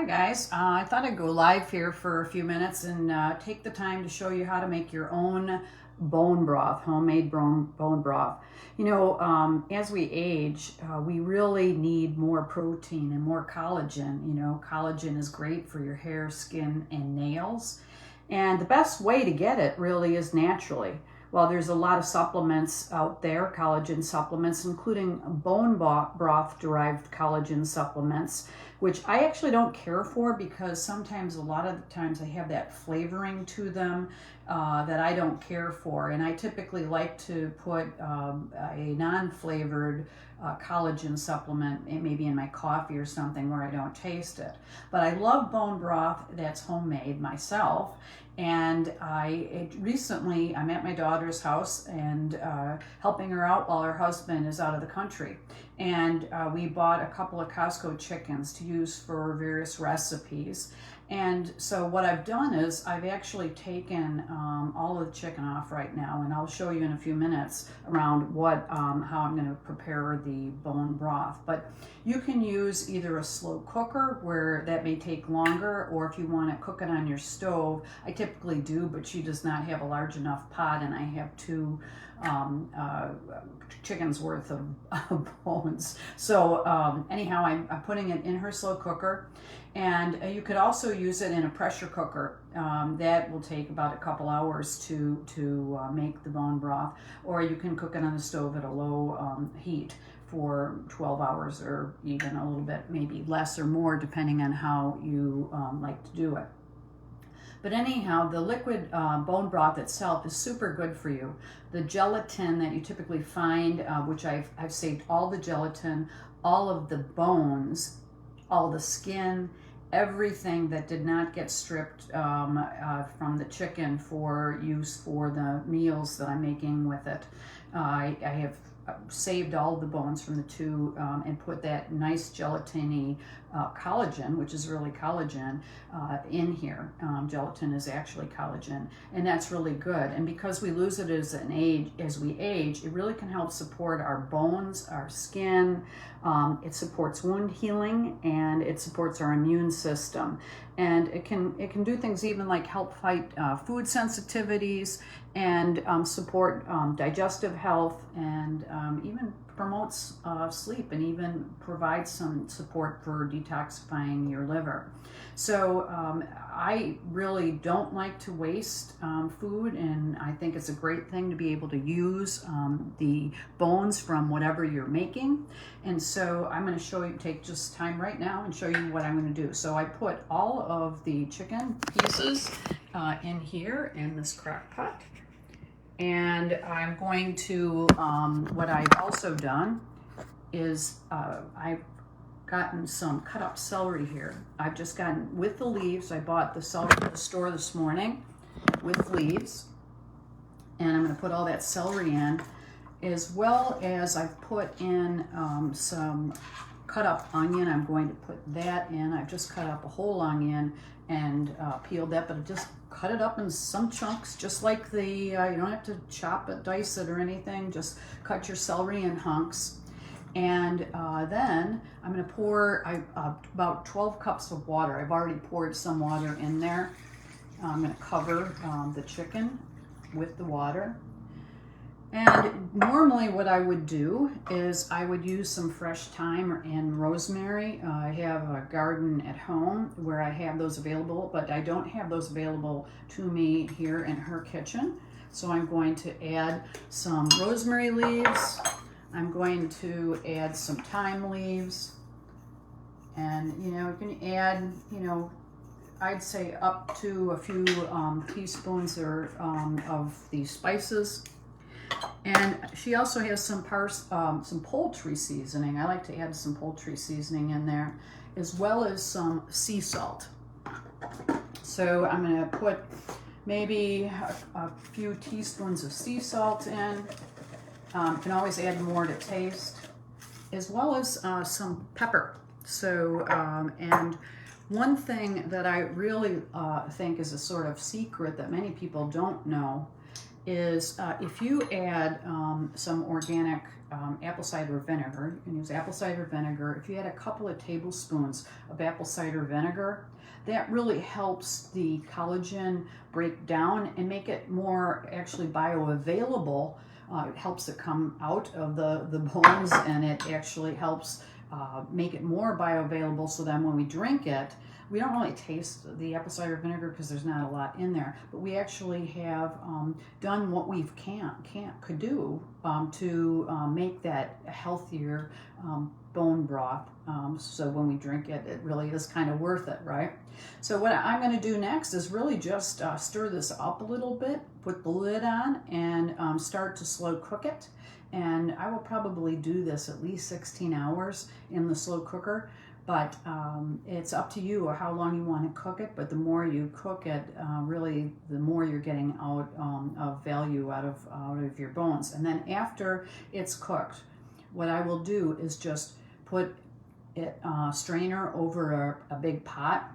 guys, I thought I'd go live here for a few minutes and take the time to show you how to make your own bone broth, homemade bone broth. You know, as we age, we really need more protein and more collagen. You know, collagen is great for your hair, skin, and nails. And the best way to get it really is naturally. Well, there's a lot of supplements out there, collagen supplements, including bone broth derived collagen supplements, which I actually don't care for because sometimes, a lot of the times, they have that flavoring to them that I don't care for. And I typically like to put a non-flavored collagen supplement, maybe in my coffee or something where I don't taste it. But I love bone broth that's homemade myself. And recently I'm at my daughter's house and helping her out while her husband is out of the country. And we bought a couple of Costco chickens to use for various recipes. And so what I've done is I've actually taken all of the chicken off right now, and I'll show you in a few minutes around how I'm going to prepare the bone broth. But you can use either a slow cooker, where that may take longer, or if you want to cook it on your stove. I typically do, but she does not have a large enough pot, and I have two chickens worth of bones. So anyhow, I'm putting it in her slow cooker. And you could also use it in a pressure cooker. That will take about a couple hours to make the bone broth. Or you can cook it on the stove at a low heat for 12 hours, or even a little bit, maybe less or more, depending on how you like to do it. But anyhow, the liquid bone broth itself is super good for you. The gelatin that you typically find, which I've saved all the gelatin, all of the bones, all the skin, everything that did not get stripped from the chicken for use for the meals that I'm making with it. I have saved all the bones from the two and put that nice gelatiny collagen, which is really collagen, in here. Gelatin is actually collagen, and that's really good. And because we lose it as we age, it really can help support our bones, our skin. It supports wound healing, and it supports our immune system. And it can do things even like help fight food sensitivities, and support digestive health, and even promotes sleep, and even provides some support for detoxifying your liver. So I really don't like to waste food, and I think it's a great thing to be able to use the bones from whatever you're making. And so I'm going to take just time right now and show you what I'm going to do. So I put all of the chicken pieces in here in this crock pot. And I'm going to, what I've also done is I've gotten some cut up celery here. I've just gotten with the leaves. I bought the celery at the store this morning with leaves. And I'm going to put all that celery in, as well as I've put in some cut up onion. I'm going to put that in. I've just cut up a whole onion and peeled that, but just cut it up in some chunks, just like you don't have to chop it, dice it, or anything. Just cut your celery in hunks. And then I'm going to pour about 12 cups of water. I've already poured some water in there. I'm going to cover the chicken with the water. And normally what I would do is I would use some fresh thyme and rosemary. I have a garden at home where I have those available, but I don't have those available to me here in her kitchen. So I'm going to add some rosemary leaves. I'm going to add some thyme leaves. And, you can add, I'd say up to a few teaspoons of these spices. And she also has some poultry seasoning. I like to add some poultry seasoning in there, as well as some sea salt. So I'm going to put maybe a few teaspoons of sea salt in. You can always add more to taste, as well as some pepper. So, and one thing that I really think is a sort of secret that many people don't know is if you add some organic apple cider vinegar. You can use apple cider vinegar. If you add a couple of tablespoons of apple cider vinegar, that really helps the collagen break down and make it more actually bioavailable. It helps it come out of the bones, and it actually helps make it more bioavailable, so then when we drink it, we don't really taste the apple cider vinegar because there's not a lot in there, but we actually have done what we could do to make that healthier bone broth. So when we drink it, it really is kind of worth it, right? So what I'm going to do next is really just stir this up a little bit, put the lid on, and start to slow cook it. And I will probably do this at least 16 hours in the slow cooker. But it's up to you how long you want to cook it. But the more you cook it, really, the more you're getting out of value out of your bones. And then after it's cooked, what I will do is just put it strainer over a big pot.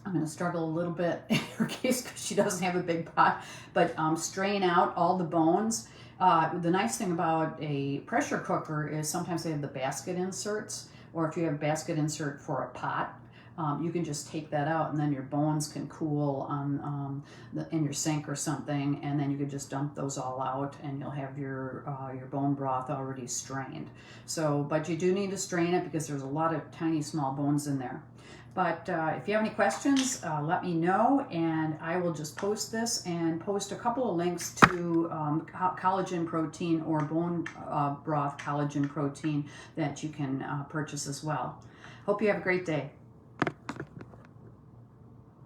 I'm going to struggle a little bit in her case because she doesn't have a big pot. But strain out all the bones. The nice thing about a pressure cooker is sometimes they have the basket inserts. Or if you have a basket insert for a pot, you can just take that out, and then your bones can cool in your sink or something, and then you can just dump those all out, and you'll have your bone broth already strained. So, but you do need to strain it because there's a lot of tiny small bones in there. But if you have any questions, let me know, and I will just post this and post a couple of links to collagen protein or bone broth collagen protein that you can purchase as well. Hope you have a great day.